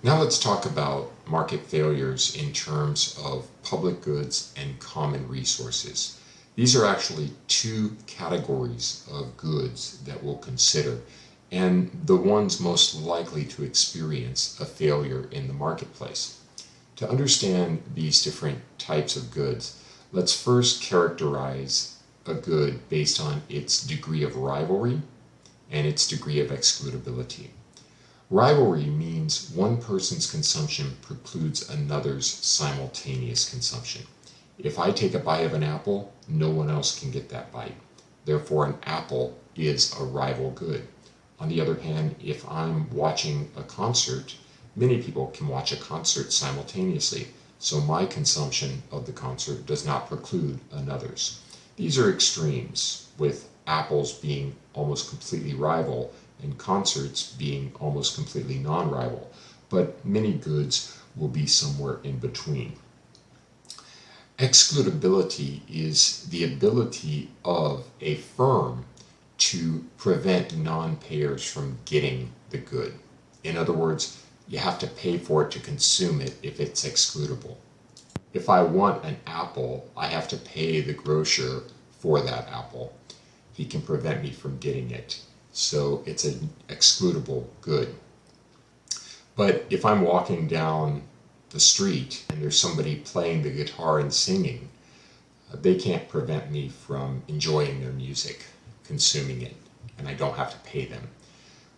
Now let's talk about market failures in terms of public goods and common resources. These are actually two categories of goods that we'll consider, and the ones most likely to experience a failure in the marketplace. To understand these different types of goods, let's first characterize a good based on its degree of rivalry and its degree of excludability. Rivalry means one person's consumption precludes another's simultaneous consumption. If I take a bite of an apple, no one else can get that bite. Therefore, an apple is a rival good. On the other hand, if I'm watching a concert, many people can watch a concert simultaneously, so my consumption of the concert does not preclude another's. These are extremes, with apples being almost completely rival and concerts being almost completely non-rival, but many goods will be somewhere in between. Excludability is the ability of a firm to prevent non-payers from getting the good. In other words, you have to pay for it to consume it if it's excludable. If I want an apple, I have to pay the grocer for that apple. He can prevent me from getting it. So it's an excludable good. But if I'm walking down the street and there's somebody playing the guitar and singing, they can't prevent me from enjoying their music, consuming it, and I don't have to pay them.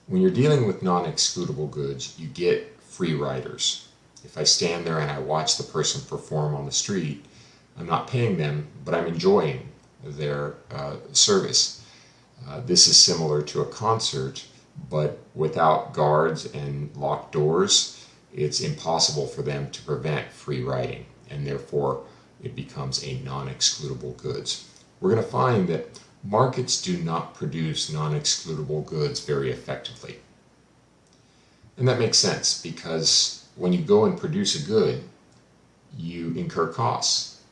When you're dealing with non-excludable goods, you get free riders. If I stand there and I watch the person perform on the street, I'm not paying them, but I'm enjoying their service. This is similar to a concert, but without guards and locked doors, it's impossible for them to prevent free riding, and therefore it becomes a non-excludable goods. We're going to find that markets do not produce non-excludable goods very effectively. And that makes sense because when you go and produce a good, you incur costs.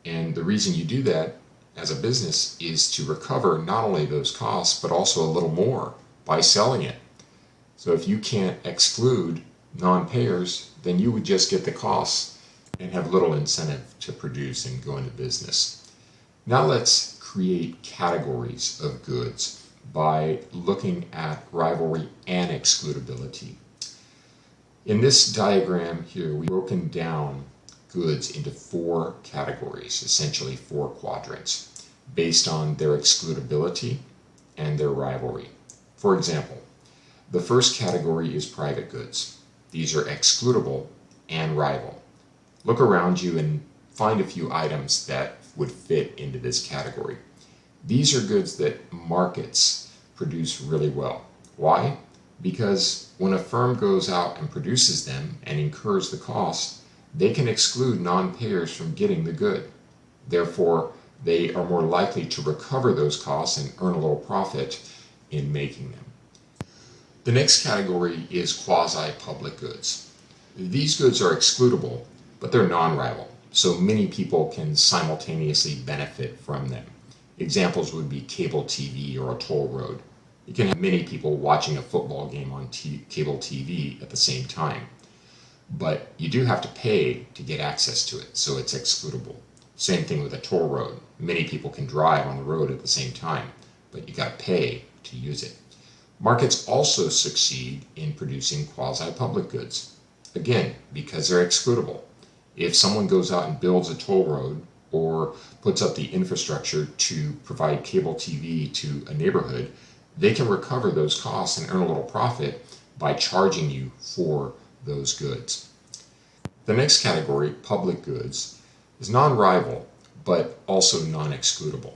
And the reason you do that as a business is to recover not only those costs, but also a little more by selling it. So if you can't exclude non-payers, then you would just get the costs and have little incentive to produce and go into business. Now let's create categories of goods by looking at rivalry and excludability. In this diagram here, we've broken down goods into four categories, essentially four quadrants, based on their excludability and their rivalry. For example, the first category is private goods. These are excludable and rival. Look around you and find a few items that would fit into this category. These are goods that markets produce really well. Why? Because when a firm goes out and produces them and incurs the cost, they can exclude non-payers from getting the good. Therefore, they are more likely to recover those costs and earn a little profit in making them. The next category is quasi-public goods. These goods are excludable, but they're non-rival, so many people can simultaneously benefit from them. Examples would be cable TV or a toll road. You can have many people watching a football game on cable TV at the same time. But you do have to pay to get access to it, so it's excludable. Same thing with a toll road. Many people can drive on the road at the same time, but you got to pay to use it. Markets also succeed in producing quasi-public goods. Again, because they're excludable. If someone goes out and builds a toll road or puts up the infrastructure to provide cable TV to a neighborhood, they can recover those costs and earn a little profit by charging you for those goods. The next category, public goods, is non-rival but also non-excludable.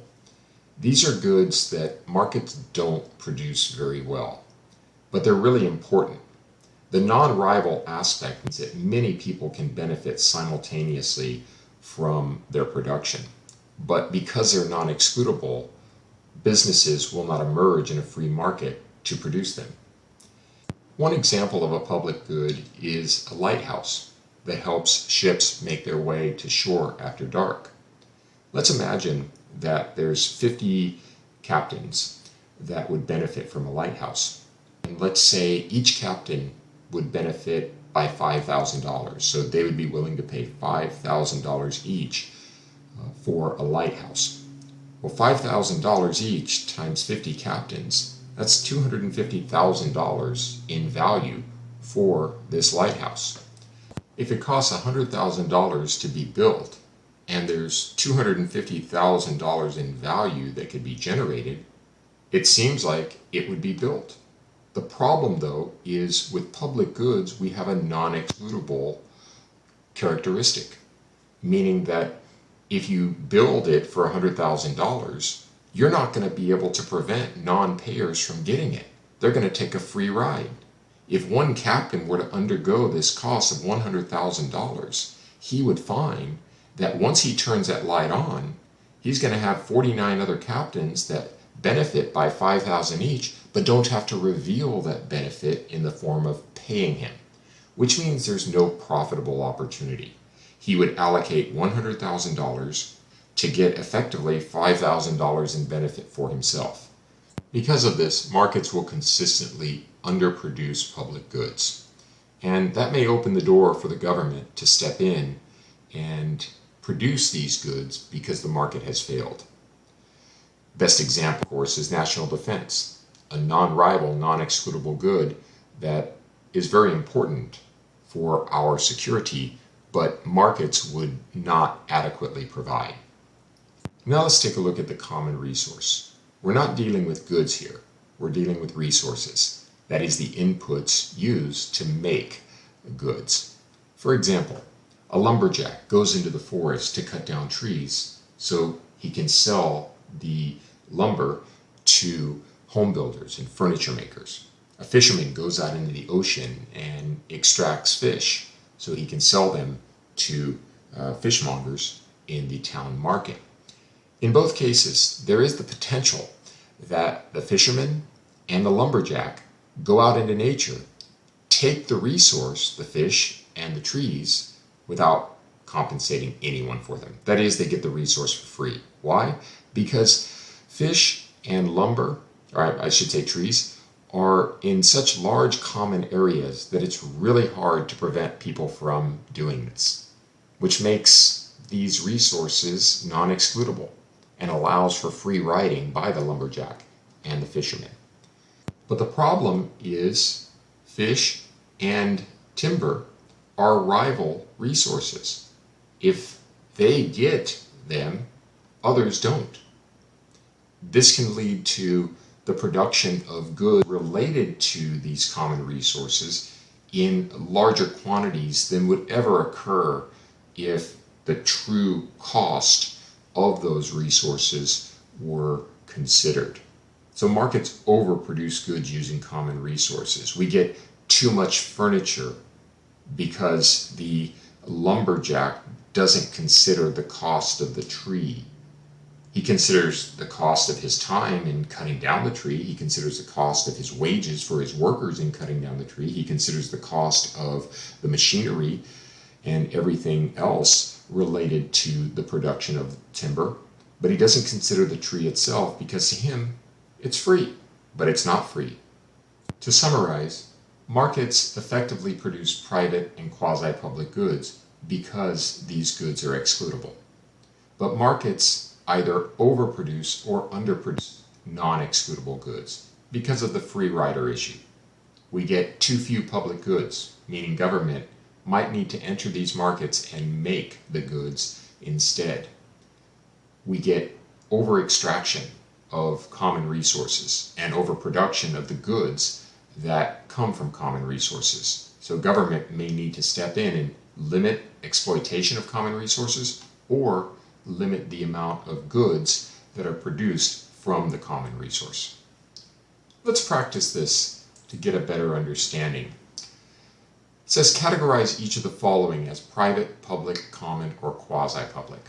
These are goods that markets don't produce very well, but they're really important. The non-rival aspect means that many people can benefit simultaneously from their production, but because they're non-excludable, businesses will not emerge in a free market to produce them. One example of a public good is a lighthouse that helps ships make their way to shore after dark. Let's imagine that there's 50 captains that would benefit from a lighthouse. And let's say each captain would benefit by $5,000. So they would be willing to pay $5,000 each for a lighthouse. Well, $5,000 each times 50 captains, that's $250,000 in value for this lighthouse. If it costs $100,000 to be built and there's $250,000 in value that could be generated, it seems like it would be built. The problem, though, is with public goods, we have a non-excludable characteristic, meaning that if you build it for $100,000, you're not going to be able to prevent non-payers from getting it. They're going to take a free ride. If one captain were to undergo this cost of $100,000, he would find that once he turns that light on, he's going to have 49 other captains that benefit by $5,000 each, but don't have to reveal that benefit in the form of paying him, which means there's no profitable opportunity. He would allocate $100,000 to get effectively $5,000 in benefit for himself. Because of this, markets will consistently underproduce public goods. And that may open the door for the government to step in and produce these goods because the market has failed. Best example, of course, is national defense, a non-rival, non-excludable good that is very important for our security, but markets would not adequately provide. Now let's take a look at the common resource. We're not dealing with goods here. We're dealing with resources. That is the inputs used to make goods. For example, a lumberjack goes into the forest to cut down trees so he can sell the lumber to home builders and furniture makers. A fisherman goes out into the ocean and extracts fish so he can sell them to fishmongers in the town market. In both cases, there is the potential that the fisherman and the lumberjack go out into nature, take the resource, the fish and the trees, without compensating anyone for them. That is, they get the resource for free. Why? Because fish and lumber, or I should say trees, are in such large common areas that it's really hard to prevent people from doing this, which makes these resources non-excludable and allows for free riding by the lumberjack and the fisherman. But the problem is fish and timber are rival resources. If they get them, others don't. This can lead to the production of goods related to these common resources in larger quantities than would ever occur if the true cost of those resources were considered. So markets overproduce goods using common resources. We get too much furniture because the lumberjack doesn't consider the cost of the tree. He considers the cost of his time in cutting down the tree. He considers the cost of his wages for his workers in cutting down the tree. He considers the cost of the machinery and everything else related to the production of timber. But he doesn't consider the tree itself because to him, it's free, but it's not free. To summarize, markets effectively produce private and quasi-public goods because these goods are excludable. But markets either overproduce or underproduce non-excludable goods because of the free rider issue. We get too few public goods, meaning government might need to enter these markets and make the goods instead. We get over-extraction of common resources and overproduction of the goods that come from common resources. So government may need to step in and limit exploitation of common resources or limit the amount of goods that are produced from the common resource. Let's practice this to get a better understanding. It says categorize each of the following as private, public, common, or quasi-public.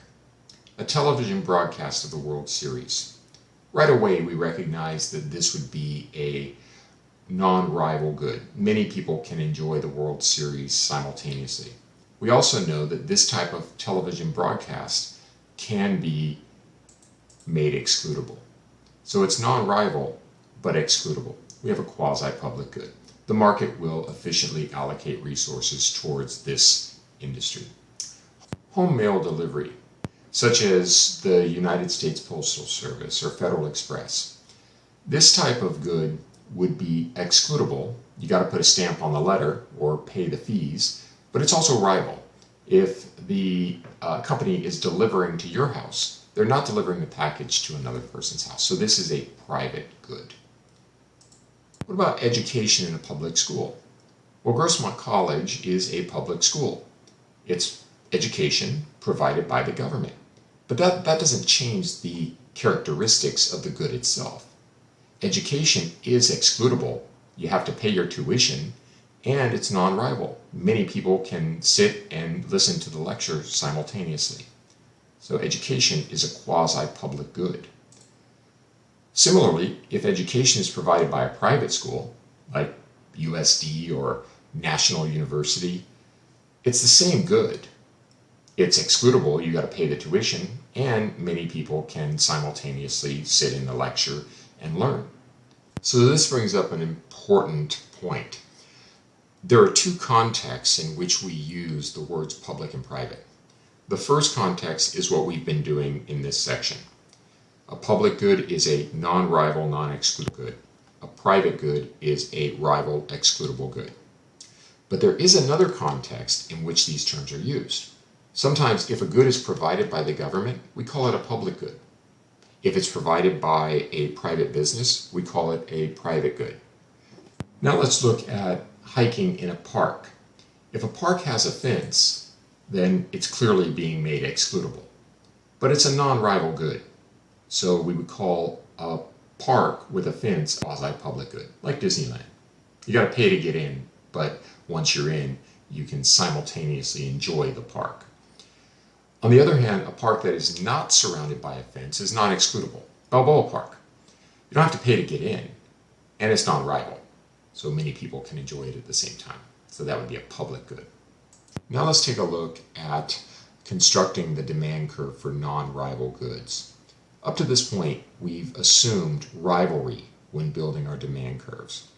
A television broadcast of the World Series. Right away we recognize that this would be a non-rival good. Many people can enjoy the World Series simultaneously. We also know that this type of television broadcast can be made excludable. So it's non-rival, but excludable. We have a quasi-public good. the market will efficiently allocate resources towards this industry. Home mail delivery, such as the United States Postal Service or Federal Express. This type of good would be excludable. You got to put a stamp on the letter or pay the fees, but it's also rival. If the company is delivering to your house, they're not delivering the package to another person's house. So this is a private good. What about education in a public school? Well, Grossmont College is a public school. It's education provided by the government. But that doesn't change the characteristics of the good itself. Education is excludable. You have to pay your tuition, and it's non-rival. Many people can sit and listen to the lecture simultaneously. So education is a quasi-public good. Similarly, if education is provided by a private school, like USD or National University, it's the same good. It's excludable, you got to pay the tuition, and many people can simultaneously sit in the lecture and learn. So this brings up an important point. There are two contexts in which we use the words public and private. The first context is what we've been doing in this section. A public good is a non-rival, non-excludable good. A private good is a rival, excludable good. But there is another context in which these terms are used. Sometimes if a good is provided by the government, we call it a public good. If it's provided by a private business, we call it a private good. Now let's look at hiking in a park. If a park has a fence, then it's clearly being made excludable. But it's a non-rival good. So we would call a park with a fence quasi-public good, like Disneyland. You got to pay to get in, but once you're in, you can simultaneously enjoy the park. On the other hand, a park that is not surrounded by a fence is non-excludable. Balboa Park. You don't have to pay to get in, and it's non-rival. So many people can enjoy it at the same time. So that would be a public good. Now let's take a look at constructing the demand curve for non-rival goods. Up to this point, we've assumed rivalry when building our demand curves.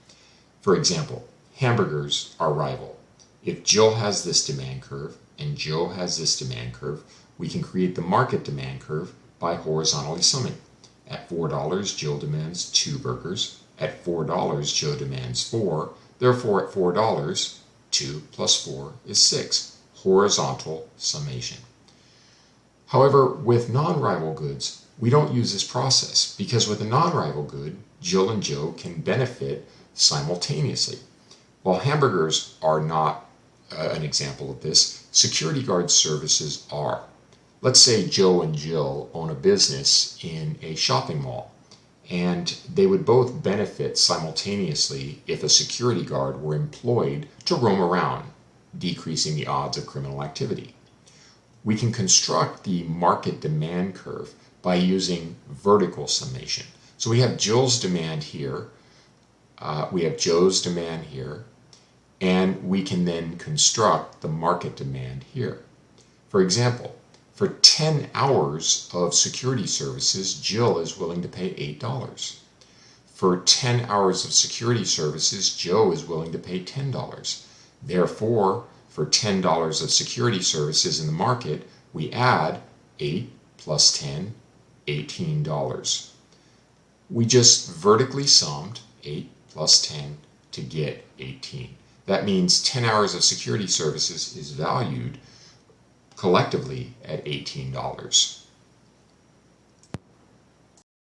For example, hamburgers are rival. If Jill has this demand curve and Joe has this demand curve, we can create the market demand curve by horizontally summing. At $4, Jill demands 2 burgers. At $4, Joe demands 4. Therefore, at $4, 2 plus 4 is 6. Horizontal summation. However, with non-rival goods, we don't use this process because with a non-rival good, Jill and Joe can benefit simultaneously. While hamburgers are not an example of this, security guard services are. Let's say Joe and Jill own a business in a shopping mall, and they would both benefit simultaneously if a security guard were employed to roam around, decreasing the odds of criminal activity. We can construct the market demand curve by using vertical summation. So we have Jill's demand here, we have Joe's demand here, and we can then construct the market demand here. For example, for 10 hours of security services, Jill is willing to pay $8. For 10 hours of security services, Joe is willing to pay $10. Therefore, for $10 of security services in the market, we add 8 plus 10, $18. We just vertically summed 8 plus 10 to get 18. That means 10 hours of security services is valued collectively at $18.